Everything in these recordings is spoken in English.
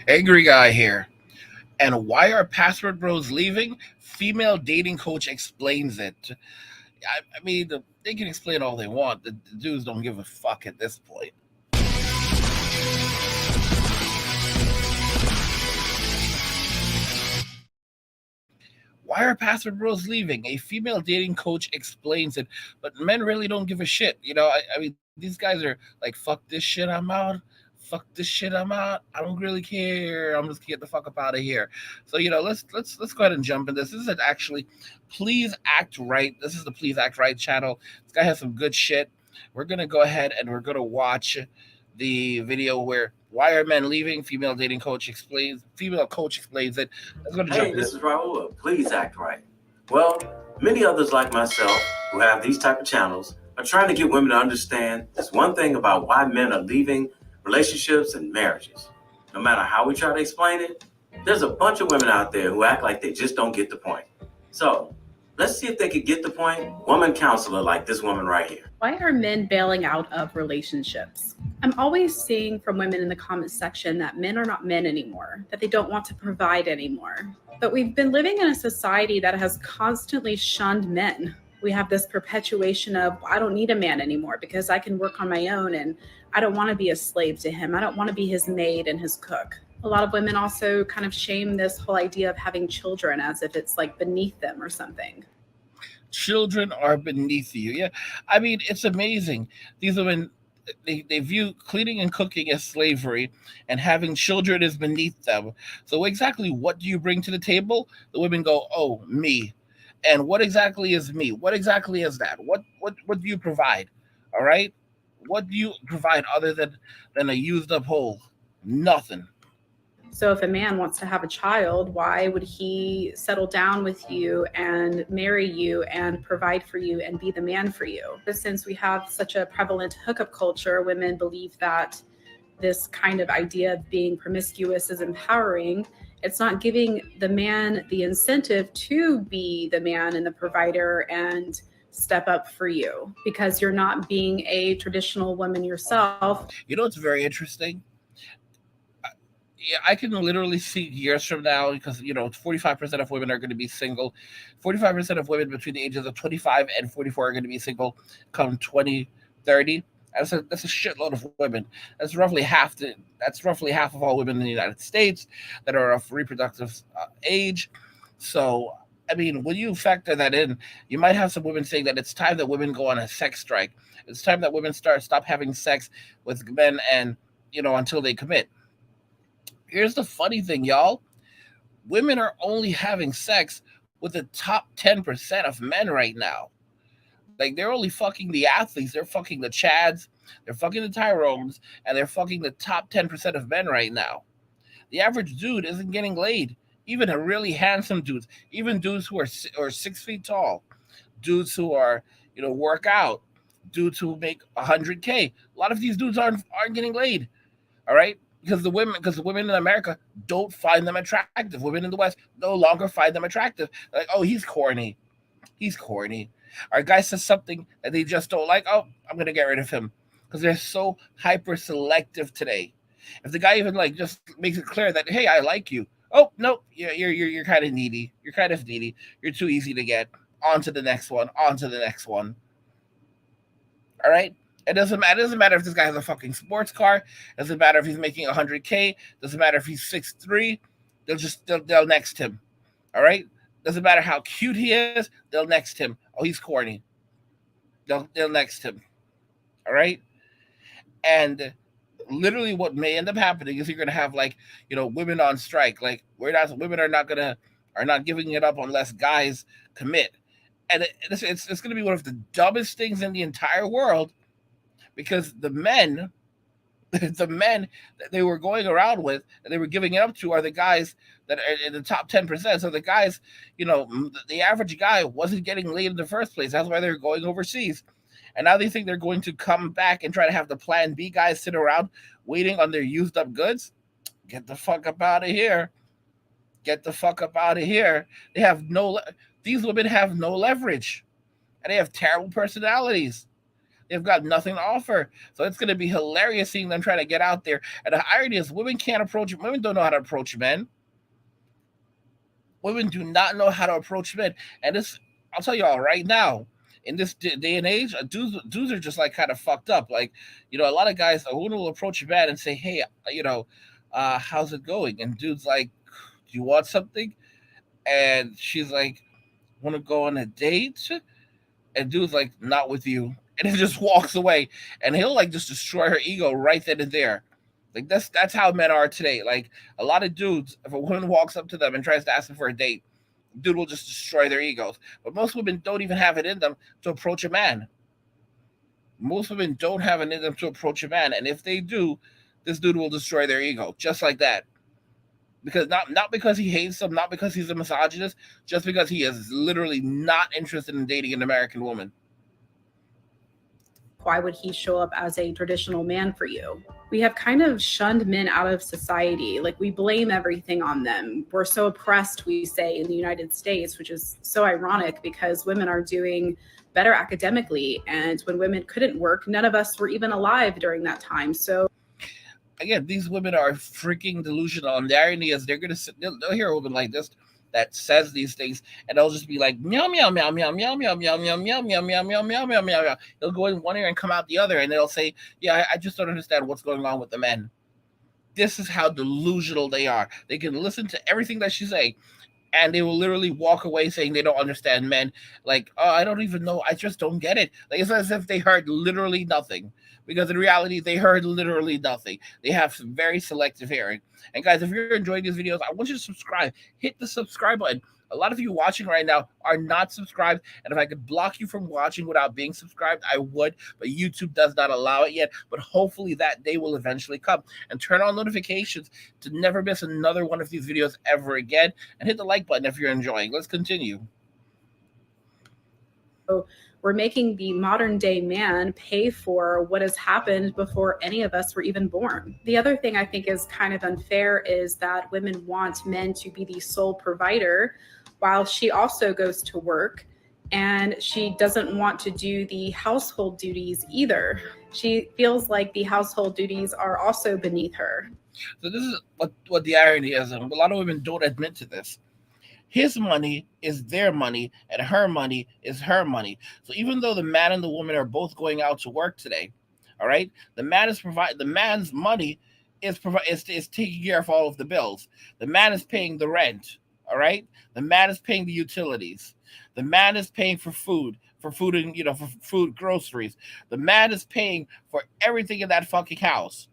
Angry guy here. And why are password bros leaving? Female dating coach explains it. I mean, they can explain all they want. The dudes don't give a fuck at this point. Why are password bros leaving? A female dating coach explains it, but men really don't give a shit. I mean, these guys are like, "Fuck this shit, I'm out. Fuck this shit, I'm out. I don't really care. I'm just gonna get the fuck up out of here." So let's go ahead and jump in this. This is actually Please Act Right. This is the Please Act Right channel. This guy has some good shit. We're gonna go ahead and we're gonna watch the video where why are men leaving? Female coach explains it. Let's go to Hey, jump in. this is Raul. Please act right. Well, many others like myself who have these type of channels are trying to get women to understand this one thing about why men are leaving relationships and marriages. No matter how we try to explain it, there's a bunch of women out there who act like they just don't get the point. So let's see if they could get the point. Woman counselor like this woman right here. Why are men bailing out of relationships? I'm always seeing from women in the comments section that men are not men anymore, that they don't want to provide anymore. But we've been living in a society that has constantly shunned men. We have this perpetuation of, I don't need a man anymore because I can work on my own and I don't want to be a slave to him. I don't want to be his maid and his cook. A lot of women also kind of shame this whole idea of having children as if it's like beneath them or something. Children are beneath you. Yeah, I mean, it's amazing. These women, they view cleaning and cooking as slavery, and having children is beneath them. So exactly what do you bring to the table? The women go, "Oh, me." And what exactly is me? What exactly is that? What do you provide? All right, what do you provide other than a used up hole? Nothing. So if a man wants to have a child, why would he settle down with you and marry you and provide for you and be the man for you? But since we have such a prevalent hookup culture, women believe that this kind of idea of being promiscuous is empowering. It's not giving the man the incentive to be the man and the provider and step up for you because you're not being a traditional woman yourself. It's very interesting. Yeah, I can literally see years from now because 45% of women are going to be single. 45% of women between the ages of 25 and 44 are going to be single come 2030. That's a shitload of women. That's roughly half of all women in the United States that are of reproductive age. So I mean, when you factor that in, you might have some women saying that it's time that women go on a sex strike. It's time that women stop having sex with men and until they commit. Here's the funny thing, y'all. Women are only having sex with the top 10% of men right now. Like, they're only fucking the athletes, they're fucking the Chads, they're fucking the Tyrones, and they're fucking the top 10% of men right now. The average dude isn't getting laid. Even a really handsome dudes, even dudes who are 6 feet tall, dudes who are, work out, dudes who make 100K. A lot of these dudes aren't getting laid. All right, because the women in America don't find them attractive. Women in the West no longer find them attractive. They're like, oh, he's corny. Our guy says something that they just don't like. Oh, I'm gonna get rid of him because they're so hyper selective today. If the guy even like just makes it clear that, hey, I like you. Oh no, you're kind of needy. You're kind of needy. You're too easy to get. On to the next one. On to the next one. All right. It doesn't matter if this guy has a fucking sports car. It doesn't matter if he's making 100K. Doesn't matter if he's 6'3". They'll next him. All right. Doesn't matter how cute he is. They'll next him. Oh, he's corny. They'll next him. All right. And literally, what may end up happening is you're gonna have like women on strike. Like, women are not giving it up unless guys commit. And it's going to be one of the dumbest things in the entire world because the men that they were going around with and they were giving it up to are the guys that are in the top 10%. So the guys, the average guy wasn't getting laid in the first place. That's why they're going overseas. And now they think they're going to come back and try to have the plan B guys sit around waiting on their used up goods. Get the fuck up out of here. Get the fuck up out of here. These women have no leverage and they have terrible personalities. They've got nothing to offer. So it's going to be hilarious seeing them trying to get out there. And the irony is, women don't know how to approach men. Women do not know how to approach men. And this, I'll tell y'all right now, in this day and age, dudes are just like kind of fucked up. Like, a lot of guys, a woman will approach a man and say, hey, how's it going? And dude's like, do you want something? And she's like, want to go on a date? And dude's like, not with you. And he just walks away. And he'll like just destroy her ego right then and there. Like that's how men are today. Like a lot of dudes, if a woman walks up to them and tries to ask them for a date, dude will just destroy their egos. But most women don't even have it in them to approach a man. Most women don't have it in them to approach a man. And if they do, this dude will destroy their ego just like that. Because not because he hates them, not because he's a misogynist, just because he is literally not interested in dating an American woman. Why would he show up as a traditional man for you? We have kind of shunned men out of society. Like we blame everything on them. We're so oppressed, we say, in the United States, which is so ironic because women are doing better academically. And when women couldn't work, none of us were even alive during that time. So again, these women are freaking delusional. And the irony is they'll hear a woman like this that says these things, and they'll just be like meow meow meow meow meow meow meow meow meow meow meow meow meow meow meow. They'll go in one ear and come out the other, and they'll say, "Yeah, I just don't understand what's going on with the men." This is how delusional they are. They can listen to everything that she's saying, and they will literally walk away saying they don't understand men. Like, oh, I don't even know. I just don't get it. Like it's as if they heard literally nothing. Because in reality, they heard literally nothing. They have some very selective hearing. And guys, if you're enjoying these videos, I want you to subscribe. Hit the subscribe button. A lot of you watching right now are not subscribed. And if I could block you from watching without being subscribed, I would. But YouTube does not allow it yet. But hopefully that day will eventually come. And turn on notifications to never miss another one of these videos ever again. And hit the like button if you're enjoying. Let's continue. We're making the modern day man pay for what has happened before any of us were even born. The other thing I think is kind of unfair is that women want men to be the sole provider while she also goes to work, and she doesn't want to do the household duties either. She feels like the household duties are also beneath her. So this is what the irony is, and a lot of women don't admit to this. His money is their money, and her money is her money. So even though the man and the woman are both going out to work today, all right, the man's money is taking care of all of the bills. The man is paying the rent, all right. The man is paying the utilities. The man is paying for food and for food groceries. The man is paying for everything in that fucking house.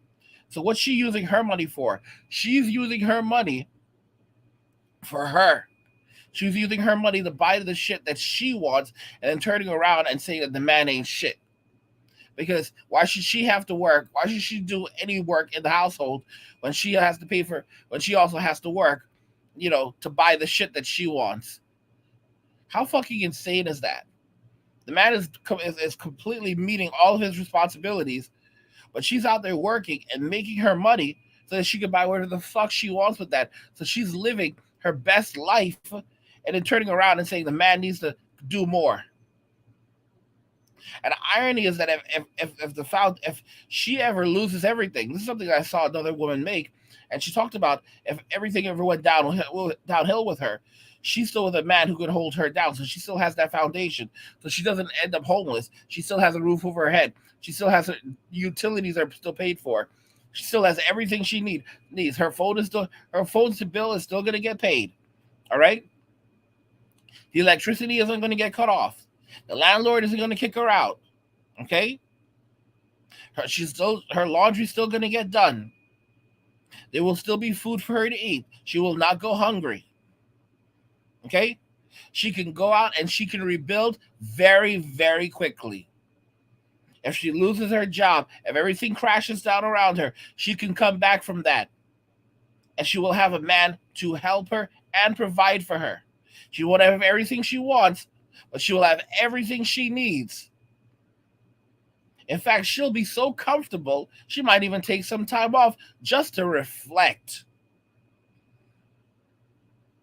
So what's she using her money for? She's using her money for her. She's using her money to buy the shit that she wants and then turning around and saying that the man ain't shit. Because why should she have to work? Why should she do any work in the household when she has to pay for, when she also has to work, to buy the shit that she wants? How fucking insane is that? The man is completely meeting all of his responsibilities, but she's out there working and making her money so that she can buy whatever the fuck she wants with that. So she's living her best life and then turning around and saying the man needs to do more. And the irony is that if she ever loses everything, this is something I saw another woman make, and she talked about if everything ever went downhill with her, she's still with a man who could hold her down. So she still has that foundation. So she doesn't end up homeless. She still has a roof over her head. She still has her utilities are still paid for. She still has everything she needs. Her phone's bill is still going to get paid. All right. The electricity isn't going to get cut off. The landlord isn't going to kick her out. Okay. Her laundry's still going to get done. There will still be food for her to eat. She will not go hungry. Okay. She can go out and she can rebuild very, very quickly. If she loses her job, if everything crashes down around her, she can come back from that. And she will have a man to help her and provide for her. She won't have everything she wants, but she will have everything she needs. In fact, she'll be so comfortable, she might even take some time off just to reflect.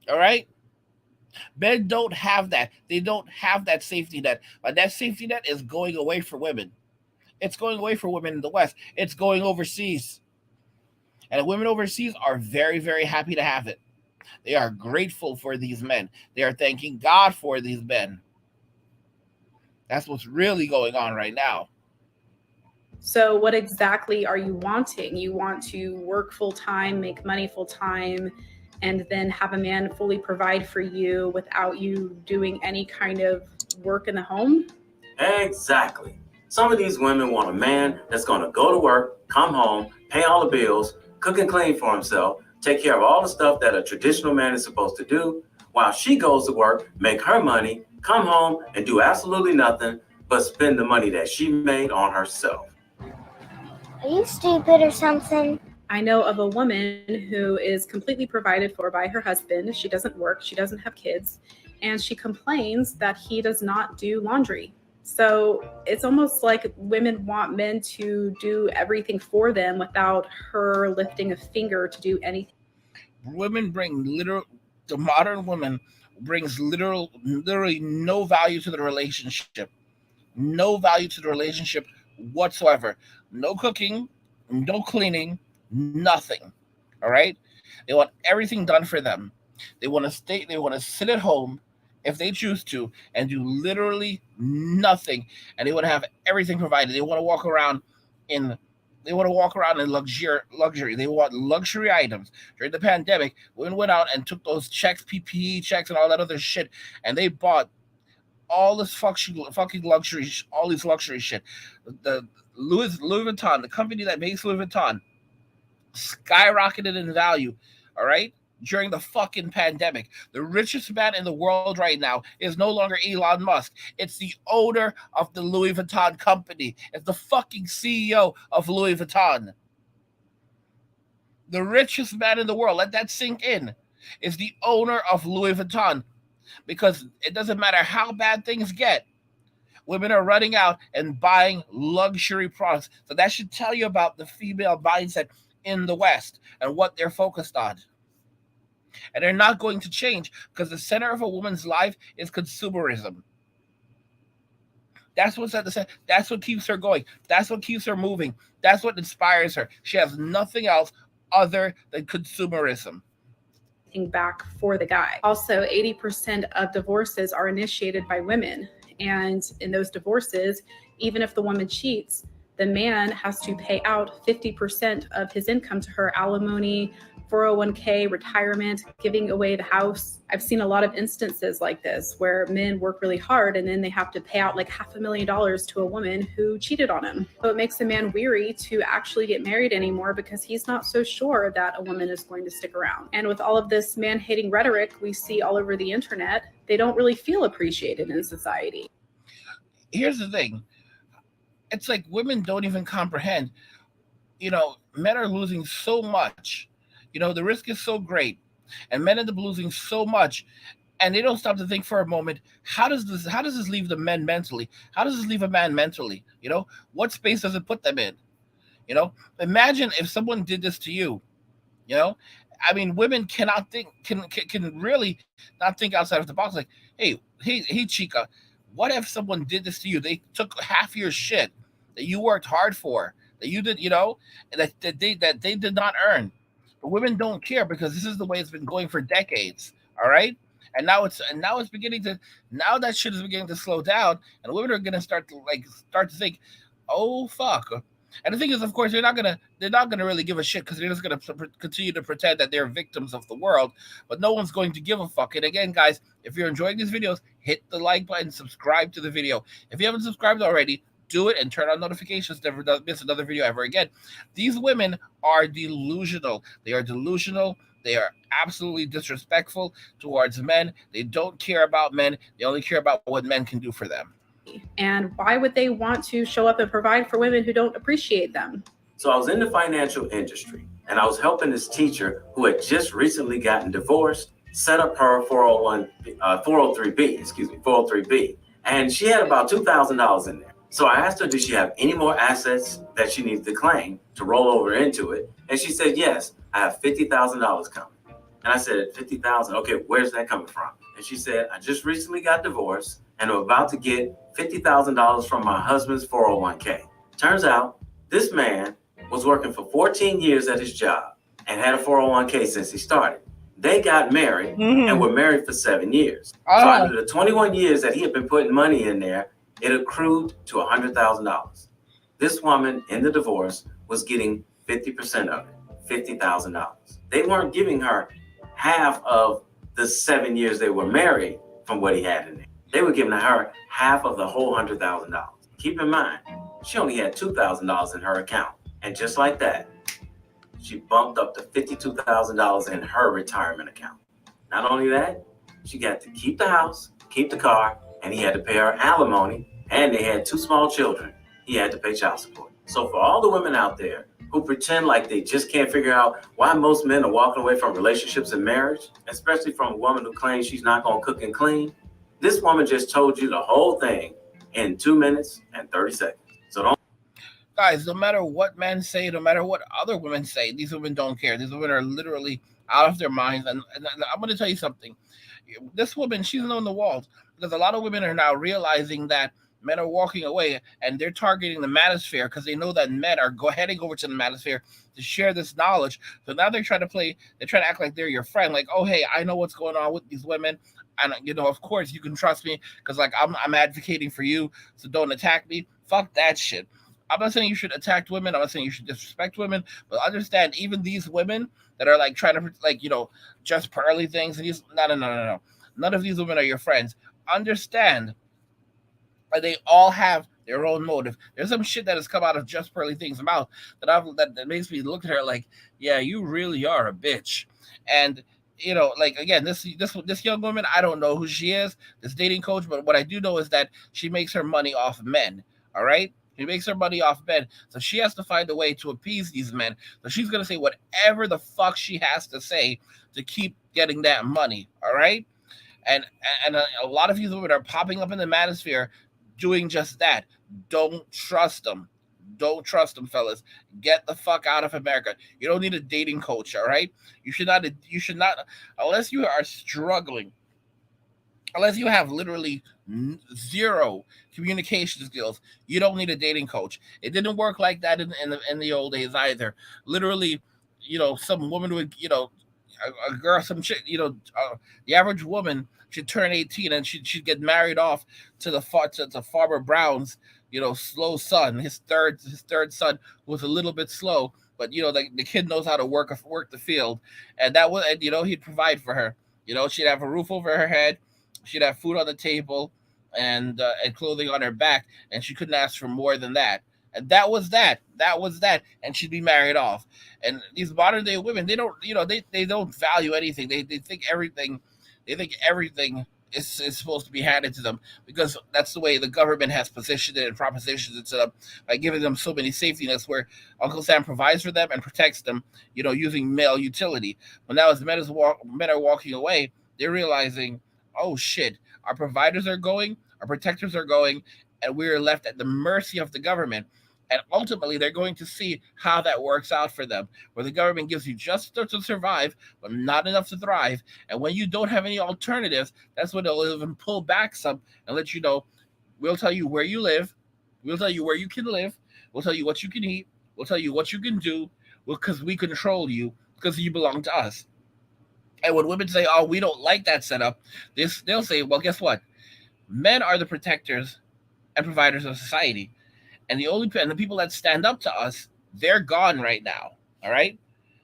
All right? Men don't have that. They don't have that safety net. But that safety net is going away for women. It's going away for women in the West. It's going overseas. And women overseas are very, very happy to have it. They are grateful for these men. They are thanking God for these men. That's what's really going on right now. So what exactly are you wanting? You want to work full time, make money full time, and then have a man fully provide for you without you doing any kind of work in the home? Exactly. Some of these women want a man that's going to go to work, come home, pay all the bills, cook and clean for himself, take care of all the stuff that a traditional man is supposed to do, while she goes to work, make her money, come home, and do absolutely nothing but spend the money that she made on herself. Are you stupid or something? I know of a woman who is completely provided for by her husband. She doesn't work, she doesn't have kids, and she complains that he does not do laundry. So it's almost like women want men to do everything for them without her lifting a finger to do anything. The modern woman brings literally no value to the relationship. No value to the relationship whatsoever. No cooking, no cleaning, nothing. All right? They want everything done for them. They want to sit at home if they choose to and do literally nothing, and they want to have everything provided. They want to walk around in luxury. They want luxury items. During the pandemic, women went out and took those checks, PPE checks, and all that other shit, and they bought all this fucking luxury, all these luxury shit. The Louis Vuitton, the company that makes Louis Vuitton, skyrocketed in value. All right. During the fucking pandemic, the richest man in the world right now is no longer Elon Musk. It's the owner of the Louis Vuitton company. It's the fucking CEO of Louis Vuitton. The richest man in the world, let that sink in, is the owner of Louis Vuitton. Because it doesn't matter how bad things get, women are running out and buying luxury products. So that should tell you about the female mindset in the West and what they're focused on. And they're not going to change because the center of a woman's life is consumerism. That's what's at the center. That's what keeps her going. That's what keeps her moving. That's what inspires her. She has nothing else other than consumerism. Back for the guy. Also, 80% of divorces are initiated by women. And in those divorces, even if the woman cheats, the man has to pay out 50% of his income to her, alimony, 401k, retirement, giving away the house. I've seen a lot of instances like this where men work really hard and then they have to pay out like $500,000 to a woman who cheated on him. So it makes a man weary to actually get married anymore because he's not so sure that a woman is going to stick around. And with all of this man-hating rhetoric we see all over the internet, they don't really feel appreciated in society. Here's the thing. It's like women don't even comprehend. Men are losing so much. The risk is so great, and men end up losing so much, and they don't stop to think for a moment, how does this leave the men mentally? How does this leave a man mentally? What space does it put them in? Imagine if someone did this to you. Women cannot think, can really not think outside of the box. Like, hey, chica, what if someone did this to you? They took half your shit that you worked hard for, that you did, that they did not earn. But women don't care because this is the way it's been going for decades. All right. And now that shit is beginning to slow down, and women are going to start to think, oh, fuck. And the thing is, of course, they're not gonna really give a shit because they're just gonna continue to pretend that they're victims of the world. But no one's going to give a fuck. And again, guys, if you're enjoying these videos, hit the like button, subscribe to the video. If you haven't subscribed already, do it and turn on notifications. Never miss another video ever again. These women are delusional. They are delusional. They are absolutely disrespectful towards men. They don't care about men. They only care about what men can do for them. And why would they want to show up and provide for women who don't appreciate them? So I was in the financial industry, and I was helping this teacher who had just recently gotten divorced set up her 403B, and she had about $2,000 in there. So I asked her, did she have any more assets that she needed to claim to roll over into it? And she said, yes, I have $50,000 coming. And I said, $50,000, okay, where's that coming from? And she said, I just recently got divorced and I'm about to get $50,000 from my husband's 401k Turns out this man was working for 14 years at his job and had a 401k since he started. They got married and were married for 7 years. So out of the 21 years that he had been putting money in there, it accrued to $100,000. This woman in the divorce was getting 50% of it, $50,000. They weren't giving her half of the 7 years they were married from what he had in there. They were giving her half of the whole $100,000. Keep in mind, she only had $2,000 in her account. And just like that, she bumped up to $52,000 in her retirement account. Not only that, she got to keep the house, keep the car, and he had to pay her alimony, and they had 2 small children. He had to pay child support. So for all the women out there who pretend like they just can't figure out why most men are walking away from relationships and marriage, especially from a woman who claims she's not going to cook and clean, this woman just told you the whole thing in 2 minutes and 30 seconds. So don't. Guys, no matter what men say, no matter what other women say, these women don't care. These women are literally out of their minds. And I'm going to tell you something. This woman, she's on the walls because a lot of women are now realizing that men are walking away and they're targeting the manosphere because they know that men are heading over to the manosphere to share this knowledge. So now they're trying to act like they're your friend. Like, oh, hey, I know what's going on with these women. And, of course, you can trust me because, like, I'm advocating for you. So don't attack me. Fuck that shit. I'm not saying you should attack women. I'm not saying you should disrespect women. But understand, even these women that are, like, trying to, like, just pearly things. And no. None of these women are your friends. Understand that they all have their own motive. There's some shit that has come out of Just Pearly Things' mouth that makes me look at her like, yeah, you really are a bitch. And like, again, this young woman, I don't know who she is, this dating coach, but what I do know is that she makes her money off men. All right, she makes her money off men, so she has to find a way to appease these men. So she's gonna say whatever the fuck she has to say to keep getting that money. All right, and a lot of these women are popping up in the manosphere doing just that. Don't trust them. Don't trust them, fellas. Get the fuck out of America. You don't need a dating coach, all right? You should not, unless you are struggling, unless you have literally zero communication skills, you don't need a dating coach. It didn't work like that in the old days either. Literally, some woman would, a girl, some shit, the average woman should turn 18 and she'd get married off to Farmer Brown's, slow son, his third son was a little bit slow, but the kid knows how to work the field, and that was, and he'd provide for her. She'd have a roof over her head, she'd have food on the table, and clothing on her back, and she couldn't ask for more than that. And that was that, and she'd be married off. And these modern day women, they don't, they don't value anything. They think everything is supposed to be handed to them because that's the way the government has positioned it and propositioned it to them by giving them so many safety nets where Uncle Sam provides for them and protects them, using male utility. But now as men are walking away, they're realizing, oh shit, our providers are going, our protectors are going, and we're left at the mercy of the government. And ultimately, they're going to see how that works out for them, where the government gives you just enough to survive, but not enough to thrive. And when you don't have any alternatives, that's when they'll even pull back some and let you know, we'll tell you where you live, we'll tell you where you can live, we'll tell you what you can eat, we'll tell you what you can do, because we control you, because you belong to us. And when women say, oh, we don't like that setup, they'll say, well, guess what? Men are the protectors and providers of society. And the people that stand up to us, they're gone right now. All right.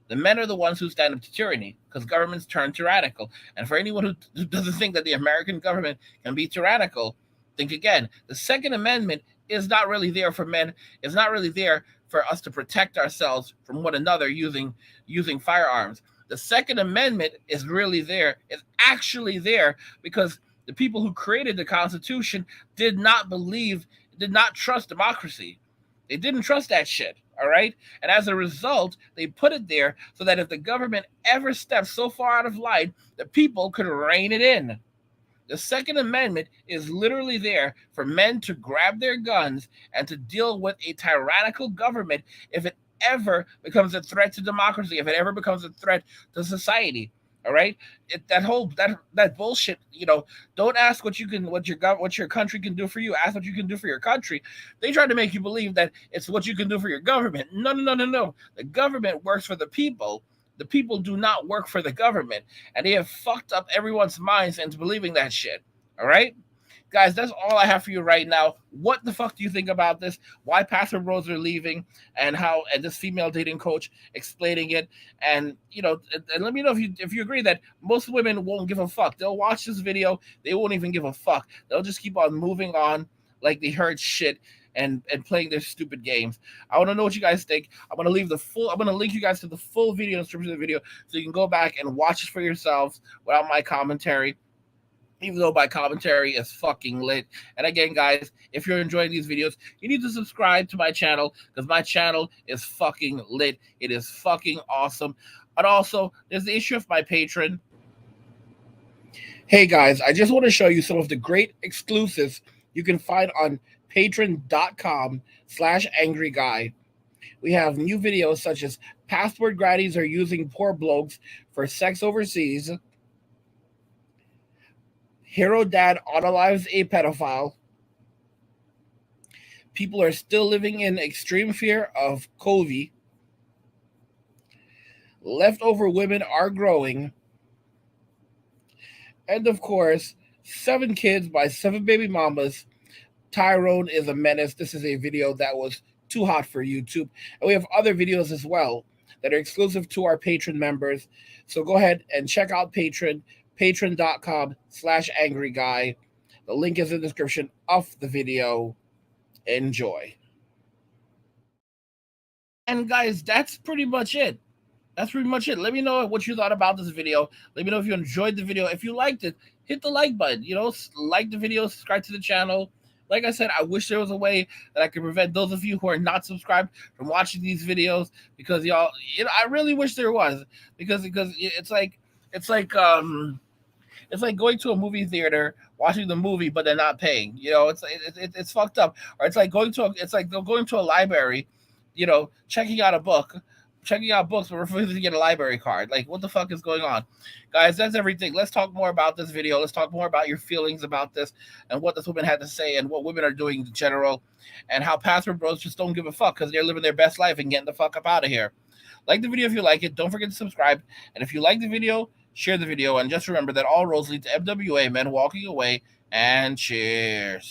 The men are the ones who stand up to tyranny because governments turn tyrannical. And for anyone who doesn't think that the American government can be tyrannical, think again. The Second Amendment is not really there for men. It's not really there for us to protect ourselves from one another using firearms. The Second Amendment is really there. It's actually there because the people who created the Constitution did not trust democracy. They didn't trust that shit, all right? And as a result, they put it there so that if the government ever steps so far out of line, the people could rein it in. The Second Amendment is literally there for men to grab their guns and to deal with a tyrannical government if it ever becomes a threat to democracy, if it ever becomes a threat to society, All right, that bullshit. Don't ask what your country can do for you. Ask what you can do for your country. They try to make you believe that it's what you can do for your government. No, no, no, no, no. The government works for the people. The people do not work for the government, and they have fucked up everyone's minds into believing that shit. All right. Guys, that's all I have for you right now. What the fuck do you think about this? Why Pastor Rose are leaving, and this female dating coach explaining it, and and let me know if you agree that most women won't give a fuck. They'll watch this video, they won't even give a fuck. They'll just keep on moving on like they heard shit and playing their stupid games. I want to know what you guys think. I'm gonna link you guys to the full video description of the video so you can go back and watch it for yourselves without my commentary. Even though my commentary is fucking lit. And again, guys, if you're enjoying these videos, you need to subscribe to my channel because my channel is fucking lit. It is fucking awesome. And also, there's the issue of my Patreon. Hey, guys, I just want to show you some of the great exclusives you can find on patreon.com/angryguy. We have new videos such as passport grannies are using poor blokes for sex overseas. Hero Dad unalives a pedophile. People are still living in extreme fear of COVID. Leftover women are growing. And of course, 7 kids by 7 baby mamas. Tyrone is a menace. This is a video that was too hot for YouTube. And we have other videos as well that are exclusive to our Patreon members. So go ahead and check out Patreon. Patreon.com/angryguy. The link is in the description of the video. Enjoy. And guys, that's pretty much it. Let me know what you thought about this video. Let me know if you enjoyed the video. If you liked it, hit the like button. Like the video, subscribe to the channel. Like I said, I wish there was a way that I could prevent those of you who are not subscribed from watching these videos because y'all, I really wish there was because it's like going to a movie theater, watching the movie, but they're not paying. It's fucked up. Or it's like going to a library, checking out books, but refusing to get a library card. Like, what the fuck is going on? Guys, that's everything. Let's talk more about this video. Let's talk more about your feelings about this and what this woman had to say and what women are doing in general and how Pastor Bros just don't give a fuck because they're living their best life and getting the fuck up out of here. Like the video if you like it. Don't forget to subscribe. And if you like the video, share the video, and just remember that all roads lead to MWA, men walking away, and cheers.